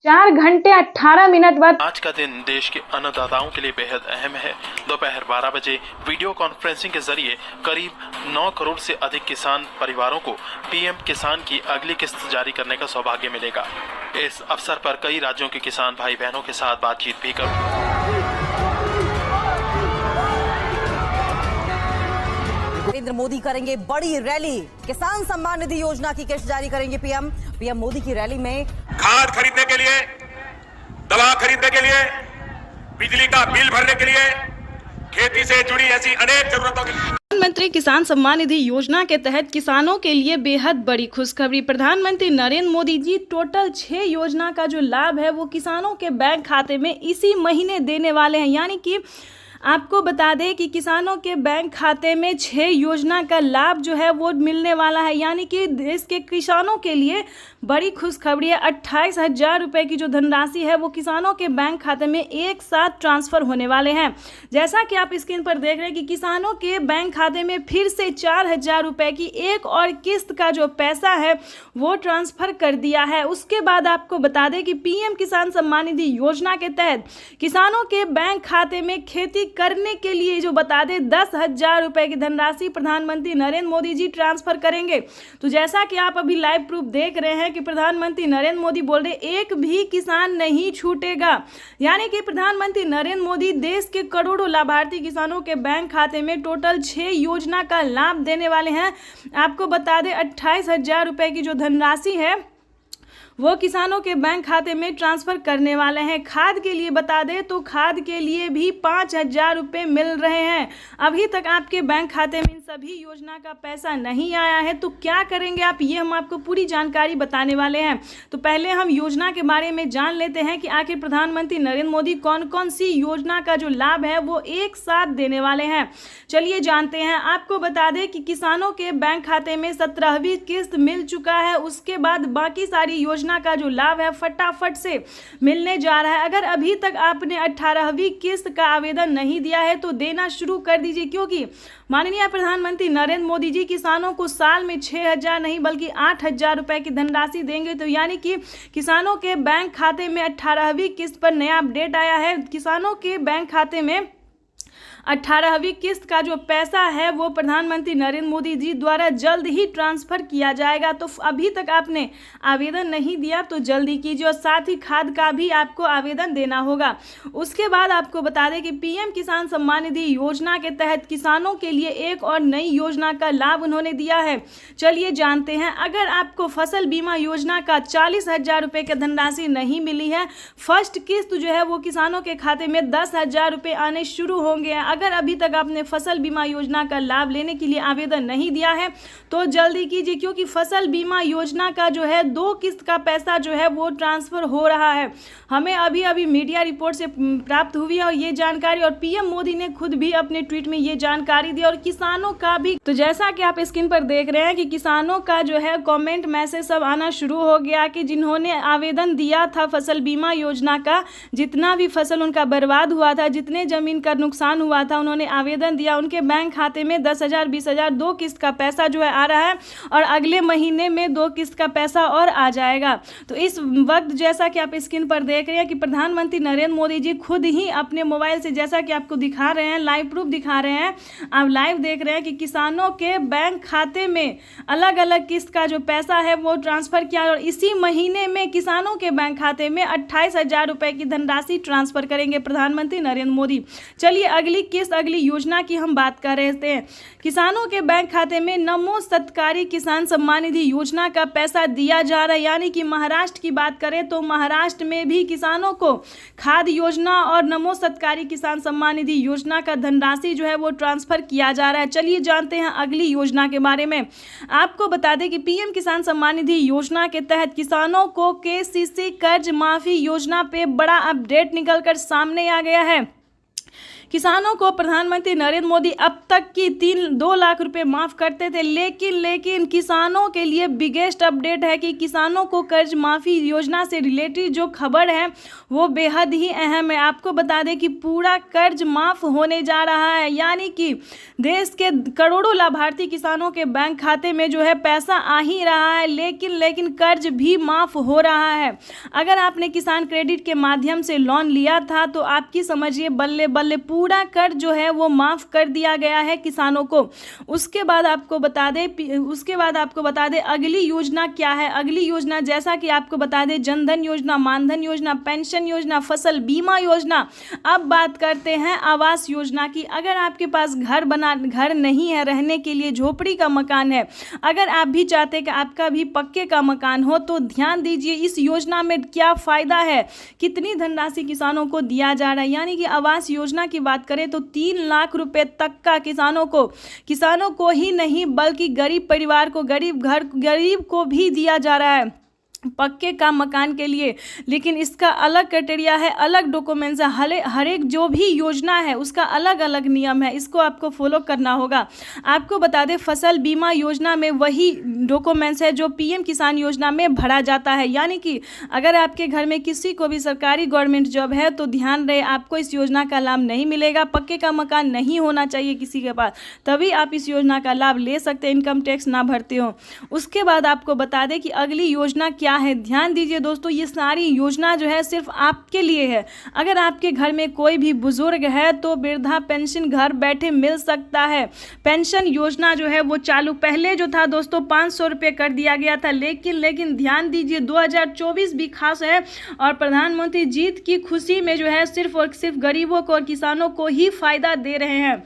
4 घंटे 18 मिनट बाद आज का दिन देश के अन्नदाताओं के लिए बेहद अहम है। दोपहर 12 बजे वीडियो कॉन्फ्रेंसिंग के जरिए करीब 9 करोड़ से अधिक किसान परिवारों को पीएम किसान की अगली किस्त जारी करने का सौभाग्य मिलेगा। इस अवसर पर कई राज्यों के किसान भाई बहनों के साथ बातचीत भी करूंगा। नरेंद्र मोदी करेंगे बड़ी रैली, किसान सम्मान निधि योजना की किस्त जारी करेंगे पीएम मोदी की रैली में खाद खरीदने के लिए, दवा खरीदने के लिए, बिजली का बिल भरने के लिए, खेती से जुड़ी ऐसी अनेक जरूरतों के लिए प्रधानमंत्री किसान सम्मान निधि योजना के तहत किसानों के लिए बेहद बड़ी खुशखबरी। प्रधानमंत्री नरेंद्र मोदी जी टोटल 6 योजना का जो लाभ है वो किसानों के बैंक खाते में इसी महीने देने वाले हैं। यानी कि आपको बता दें कि किसानों के बैंक खाते में 6 योजना का लाभ जो है वो मिलने वाला है। यानी कि देश के किसानों के लिए बड़ी खुशखबरी है। 28,000 रुपये की जो धनराशि है वो किसानों के बैंक खाते में एक साथ ट्रांसफ़र होने वाले हैं। जैसा कि आप स्क्रीन पर देख रहे हैं कि किसानों के बैंक खाते में फिर से 4,000 रुपये की एक और किस्त का जो पैसा है वो ट्रांसफ़र कर दिया है। उसके बाद आपको बता दें कि पीएम किसान सम्मान निधि योजना के तहत किसानों के बैंक खाते में खेती करने के लिए जो बता दें 10,000 रुपये की धनराशि प्रधानमंत्री नरेंद्र मोदी जी ट्रांसफ़र करेंगे। तो जैसा कि आप अभी लाइव प्रूफ देख रहे हैं कि प्रधानमंत्री नरेंद्र मोदी बोल रहे एक भी किसान नहीं छूटेगा। यानी कि प्रधानमंत्री नरेंद्र मोदी देश के करोड़ों लाभार्थी किसानों के बैंक खाते में टोटल 6 योजना का लाभ देने वाले हैं। आपको बता दें 28,000 रुपये की जो धनराशि है वो किसानों के बैंक खाते में ट्रांसफ़र करने वाले हैं। खाद के लिए बता दें तो खाद के लिए भी 5,000 रुपये मिल रहे हैं। अभी तक आपके बैंक खाते में इन सभी योजना का पैसा नहीं आया है तो क्या करेंगे आप, ये हम आपको पूरी जानकारी बताने वाले हैं। तो पहले हम योजना के बारे में जान लेते हैं कि आखिर प्रधानमंत्री नरेंद्र मोदी कौन कौन सी योजना का जो लाभ है वो एक साथ देने वाले हैं। चलिए जानते हैं। आपको बता दें कि किसानों के बैंक खाते में 17वीं किस्त मिल चुका है। उसके बाद बाकी सारी योजना का जो लाभ है फटाफट से मिलने जा रहा है। अगर अभी तक आपने 18वीं किस्त का आवेदन नहीं दिया है तो देना शुरू कर दीजिए, क्योंकि माननीय प्रधानमंत्री नरेंद्र मोदी जी किसानों को साल में 6,000 नहीं बल्कि 8,000 रुपए की धनराशि देंगे। तो यानी कि किसानों के बैंक खाते में 18वीं किस्त पर नया अपडेट आया है। किसानों के बैंक खाते में 18वीं किस्त का जो पैसा है वो प्रधानमंत्री नरेंद्र मोदी जी द्वारा जल्द ही ट्रांसफ़र किया जाएगा। तो अभी तक आपने आवेदन नहीं दिया तो जल्दी कीजिए और साथ ही खाद का भी आपको आवेदन देना होगा। उसके बाद आपको बता दें कि पीएम किसान सम्मान निधि योजना के तहत किसानों के लिए एक और नई योजना का लाभ उन्होंने दिया है। चलिए जानते हैं। अगर आपको फसल बीमा योजना का 40,000 रुपये की धनराशि नहीं मिली है, फर्स्ट किस्त जो है वो किसानों के खाते में 10,000 रुपये आने शुरू होंगे। अगर अभी तक आपने फसल बीमा योजना का लाभ लेने के लिए आवेदन नहीं दिया है तो जल्दी कीजिए, क्योंकि फसल बीमा योजना का जो है 2 किस्त का पैसा जो है वो ट्रांसफ़र हो रहा है। हमें अभी मीडिया रिपोर्ट से प्राप्त हुई है और ये जानकारी, और पीएम मोदी ने खुद भी अपने ट्वीट में ये जानकारी दी और किसानों का भी। तो जैसा कि आप स्क्रीन पर देख रहे हैं कि किसानों का जो है कमेंट मैसेज सब आना शुरू हो गया कि जिन्होंने आवेदन दिया था फसल बीमा योजना का, जितना भी फसल उनका बर्बाद हुआ था, जितने ज़मीन का नुकसान हुआ था, उन्होंने आवेदन दिया, उनके बैंक खाते में 10,000 20,000 2 किस्त का पैसा जो है आ रहा है और अगले महीने में 2 किस्त का पैसा और आ जाएगा। तो इस वक्त जैसा कि आप स्क्रीन पर देख रहे हैं कि प्रधानमंत्री नरेंद्र मोदी जी खुद ही अपने मोबाइल से, जैसा कि आपको दिखा रहे हैं, लाइव प्रूफ दिखा रहे हैं, आप लाइव देख रहे हैं कि किसानों के बैंक खाते में अलग अलग किस्त का जो पैसा है वो ट्रांसफ़र किया और इसी महीने में किसानों के बैंक खाते में 28,000 रुपये की धनराशि ट्रांसफ़र करेंगे प्रधानमंत्री नरेंद्र मोदी। चलिए अगली योजना की हम बात कर रहे थे। किसानों के बैंक खाते में नमो सत्कारी किसान सम्मान निधि योजना का पैसा दिया जा रहा है। यानी कि महाराष्ट्र की बात करें तो महाराष्ट्र में भी किसानों को खाद योजना और नमो सत्कारी किसान सम्मान निधि योजना का धनराशि जो है वो ट्रांसफ़र किया जा रहा है। चलिए जानते हैं अगली योजना के बारे में। आपको बता दें कि पीएम किसान सम्मान निधि योजना के तहत किसानों को केसीसी कर्ज माफी योजना पे बड़ा अपडेट निकल कर सामने आ गया है। किसानों को प्रधानमंत्री नरेंद्र मोदी अब तक की 2 लाख रुपए माफ करते थे, लेकिन किसानों के लिए बिगेस्ट अपडेट है कि किसानों को कर्ज माफी योजना से रिलेटेड जो खबर है वो बेहद ही अहम है। आपको बता दें कि पूरा कर्ज माफ होने जा रहा है, यानी कि देश के करोड़ों लाभार्थी किसानों के बैंक खाते में जो है पैसा आ ही रहा है, लेकिन कर्ज भी माफ हो रहा है। अगर आपने किसान क्रेडिट के माध्यम से लोन लिया था तो आपकी समझिए बल्ले बल्ले पूरा कर्ज जो है वो माफ कर दिया गया है किसानों को। उसके बाद आपको बता दें अगली योजना क्या है। अगली योजना जैसा कि आपको बता दें जनधन योजना, मानधन योजना, पेंशन योजना, फसल बीमा योजना। अब बात करते हैं आवास योजना की। अगर आपके पास घर नहीं है, रहने के लिए झोपड़ी का मकान है, अगर आप भी चाहते हैं कि आपका भी पक्के का मकान हो तो ध्यान दीजिए इस योजना में क्या फायदा है, कितनी धनराशि किसानों को दिया जा रहा है। यानी कि आवास योजना की बात करें तो 3 लाख रुपए तक का किसानों को ही नहीं बल्कि गरीब परिवार को, गरीब को भी दिया जा रहा है पक्के का मकान के लिए। लेकिन इसका अलग क्राइटेरिया है, अलग डॉक्यूमेंट्स है, हर एक जो भी योजना है उसका अलग अलग नियम है, इसको आपको फॉलो करना होगा। आपको बता दें फसल बीमा योजना में वही डॉक्यूमेंट्स है जो पीएम किसान योजना में भरा जाता है। यानी कि अगर आपके घर में किसी को भी सरकारी गवर्नमेंट जॉब है तो ध्यान रहे आपको इस योजना का लाभ नहीं मिलेगा। पक्के का मकान नहीं होना चाहिए किसी के पास, तभी आप इस योजना का लाभ ले सकते हैं, इनकम टैक्स ना भरते हो। उसके बाद आपको बता दें कि अगली योजना क्या है। ध्यान दीजिए दोस्तों, ये सारी योजना जो है सिर्फ आपके लिए है। अगर आपके घर में कोई भी बुजुर्ग है तो वृद्धा पेंशन घर बैठे मिल सकता है। पेंशन योजना जो है वो चालू पहले जो था दोस्तों 500 रुपये कर दिया गया था, लेकिन ध्यान दीजिए 2024 भी खास है और प्रधानमंत्री जीत की खुशी में जो है सिर्फ और सिर्फ गरीबों को और किसानों को ही फायदा दे रहे हैं।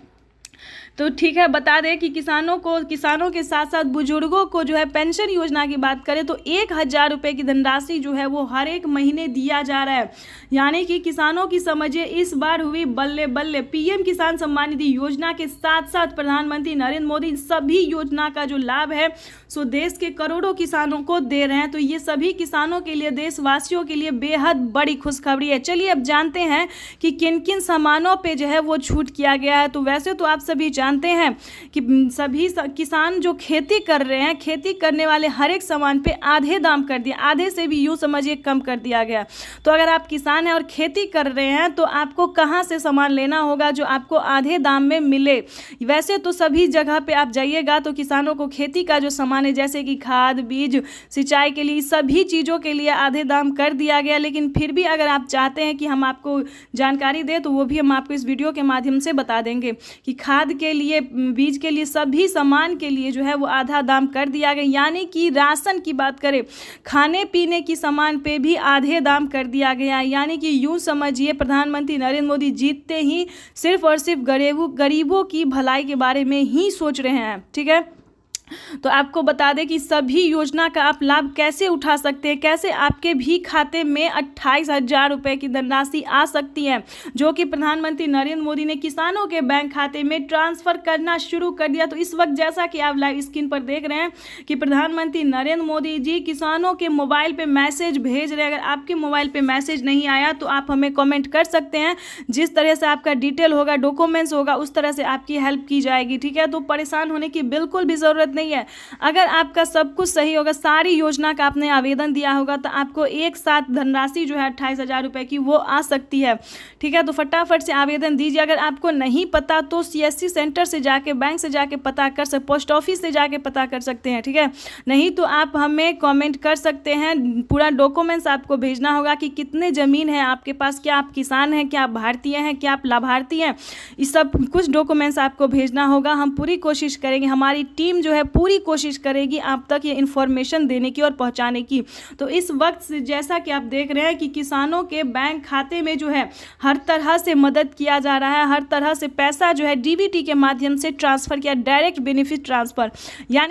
तो ठीक है, बता दें कि किसानों के साथ साथ बुजुर्गों को जो है पेंशन योजना की बात करें तो 1000 रुपये की धनराशि जो है वो हर एक महीने दिया जा रहा है। यानी कि किसानों की समझिए इस बार हुई बल्ले बल्ले। पीएम किसान सम्मान निधि योजना के साथ साथ प्रधानमंत्री नरेंद्र मोदी सभी योजना का जो लाभ है सो देश के करोड़ों किसानों को दे रहे हैं। तो ये सभी किसानों के लिए, देशवासियों के लिए बेहद बड़ी खुशखबरी है। चलिए अब जानते हैं कि किन किन सामानों पे जो है वो छूट किया गया है। तो वैसे तो आप सभी जानते हैं कि सभी किसान जो खेती कर रहे हैं, खेती करने वाले हर एक सामान पे आधे दाम कर दिया, आधे से भी यूँ समझिए कम कर दिया गया। तो अगर आप किसान हैं और खेती कर रहे हैं तो आपको कहाँ से सामान लेना होगा जो आपको आधे दाम में मिले। वैसे तो सभी जगह पे आप जाइएगा तो किसानों को खेती का जो सामान है जैसे कि खाद, बीज, सिंचाई के लिए सभी चीज़ों के लिए आधे दाम कर दिया गया। लेकिन फिर भी अगर आप चाहते हैं कि हम आपको जानकारी दें तो वो भी हम आपको इस वीडियो के माध्यम से बता देंगे कि खाद के लिए, बीज के लिए, सभी सामान के लिए जो है वो आधा दाम कर दिया गया। यानी कि राशन की बात करें, खाने पीने की सामान पे भी आधे दाम कर दिया गया। यानी कि यूँ समझिए प्रधानमंत्री नरेंद्र मोदी जीतते ही सिर्फ और सिर्फ गरीबों की भलाई के बारे में ही सोच रहे हैं। ठीक है, तो आपको बता दें कि सभी योजना का आप लाभ कैसे उठा सकते हैं, कैसे आपके भी खाते में 28,000 रुपये की धनराशि आ सकती है जो कि प्रधानमंत्री नरेंद्र मोदी ने किसानों के बैंक खाते में ट्रांसफ़र करना शुरू कर दिया। तो इस वक्त जैसा कि आप लाइव स्क्रीन पर देख रहे हैं कि प्रधानमंत्री नरेंद्र मोदी जी किसानों के मोबाइल पे मैसेज भेज रहे हैं। अगर आपके मोबाइल पे मैसेज नहीं आया तो आप हमें कमेंट कर सकते हैं, जिस तरह से आपका डिटेल होगा, डॉक्यूमेंट्स होगा, उस तरह से आपकी हेल्प की जाएगी। ठीक है, तो परेशान होने की बिल्कुल भी ज़रूरत नहीं है। अगर आपका सब कुछ सही होगा, सारी योजना का आपने आवेदन दिया होगा तो आपको एक साथ धनराशि जो है 28,000 रुपये की वो आ सकती है। ठीक है, तो फटाफट से आवेदन दीजिए। अगर आपको नहीं पता तो CSC सेंटर से जाके, बैंक से जाके पता कर सकते, पोस्ट ऑफिस से जाके पता कर सकते हैं। ठीक है, नहीं तो आप हमें कमेंट कर सकते हैं। पूरा डॉक्यूमेंट्स आपको भेजना होगा कि कितने ज़मीन है आपके पास, क्या आप किसान हैं, क्या आप भारतीय हैं, क्या आप लाभार्थी हैं, इस सब कुछ डॉक्यूमेंट्स आपको भेजना होगा। हम पूरी कोशिश करेंगे, हमारी टीम जो है पूरी कोशिश करेगी आप तक ये इन्फॉर्मेशन देने की और पहुंचाने की। तो इस वक्त जैसा कि आप देख रहे हैं कि किसानों के बैंक खाते में जो है हर तरह से मदद किया जा रहा है, हर तरह से पैसा जो है DBT के माध्यम से ट्रांसफ़र किया, डायरेक्ट बेनिफिट ट्रांसफ़र। यानी